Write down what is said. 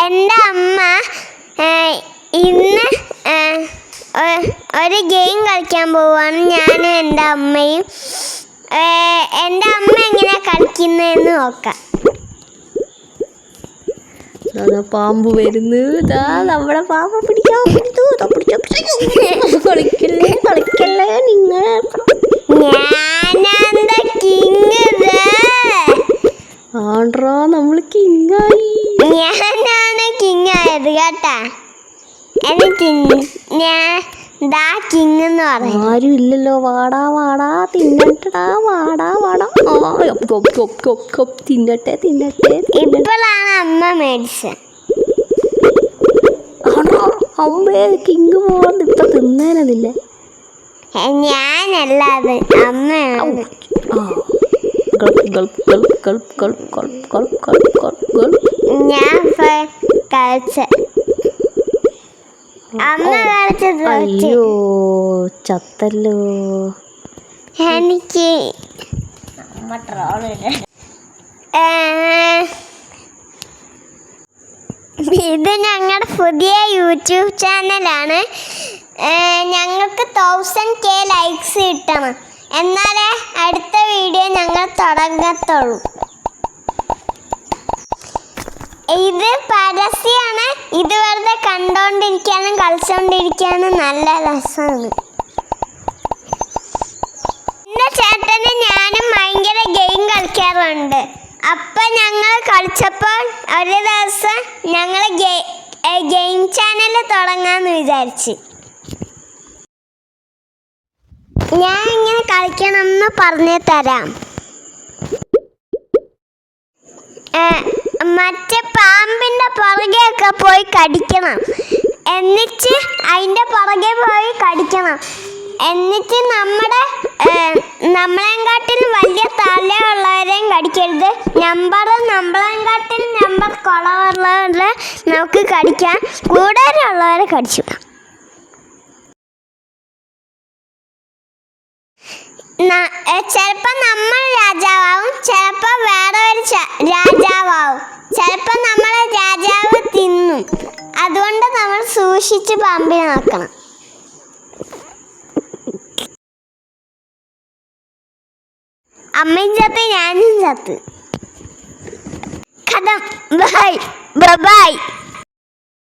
എൻ്റെ അമ്മ ഇന്ന് ഒരു ഗെയിം കളിക്കാൻ പോവാണ്. ഞാനും എൻ്റെ അമ്മയും. എൻ്റെ അമ്മ എങ്ങനെയാ കളിക്കുന്നതെന്ന് നോക്കാം. പാമ്പ് വരുന്നു. നമ്മളെ പാമ്പ് പിടിക്കാൻ കളിക്കല്ലേ നിങ്ങൾ. ഞാനെന്താ കിങ്. ആണ്ട്രാ നമ്മൾ കിങ്ങായി. ഞാനാണ് കിങ് ആയത് കേട്ടാ. എനിക്ക് കിങ് എന്ന് പറയും. ആരും ഇല്ലല്ലോ. വാടാ വാടാ തിന്നട്ടടാ. വാടാ വാടാ. തിന്നട്ടെ. ഇപ്പോഴാണ് അമ്മ മേടിച്ചത്. അമ്മേ കിങ് പോവാന്ന് ഇപ്പൊ തിന്നേനതില്ലേ. ഞാനല്ലാതെ അമ്മയാണ്. ഞാൻ കളിച്ച അമ്മ കളിച്ചത്. അയ്യോ ചത്തല്ലോ. എനിക്ക് ഇത് ഞങ്ങളുടെ പുതിയ യൂട്യൂബ് ചാനലാണ്. ഞങ്ങൾക്ക് 1000K ലൈക്സ് കിട്ടണം, എന്നാലേ അടുത്ത വീഡിയോ ഞങ്ങൾ തുടങ്ങത്തുള്ളൂ. ഇത് പരസ്യമാണ്. ഇത് വെറുതെ കണ്ടോണ്ടിരിക്കാനും കളിച്ചോണ്ടിരിക്കാനും നല്ല രസമാണ്. എൻ്റെ ചേട്ടനും ഞാനും ഭയങ്കര ഗെയിം കളിക്കാറുണ്ട്. അപ്പം ഞങ്ങൾ കളിച്ചപ്പോൾ ഒരു ദിവസം ഞങ്ങൾ ഗെയിം ചാനൽ തുടങ്ങാമെന്ന് വിചാരിച്ച്. ഞാൻ ഇങ്ങനെ കളിക്കണമെന്ന് പറഞ്ഞു തരാം. മറ്റേ പാമ്പിൻ്റെ പുറകെയൊക്കെ പോയി കടിക്കണം. എന്നിട്ട് അതിൻ്റെ പുറകെ പോയി കടിക്കണം. എന്നിട്ട് നമ്മളെക്കാട്ടിലും വലിയ തലയുള്ളവരെയും കടിക്കരുത്. നമ്മളെക്കാട്ടിലും നമ്പർ കുറവുള്ളവരെ നമുക്ക് കടിക്കാം. കൂടുതലുള്ളവരെ കടിച്ചു. ചിലപ്പോൾ നമ്മൾ രാജാവാവും, ചിലപ്പോൾ വേറെ ഒരു രാജാവാവും, ചിലപ്പോൾ നമ്മളെ രാജാവ് തിന്നും. അതുകൊണ്ട് നമ്മൾ സൂക്ഷിച്ച് പാമ്പിനെ നോക്കണം. അമ്മയും ചത്ത്, ഞാനും ചത്ത്. കഥം. ബൈ.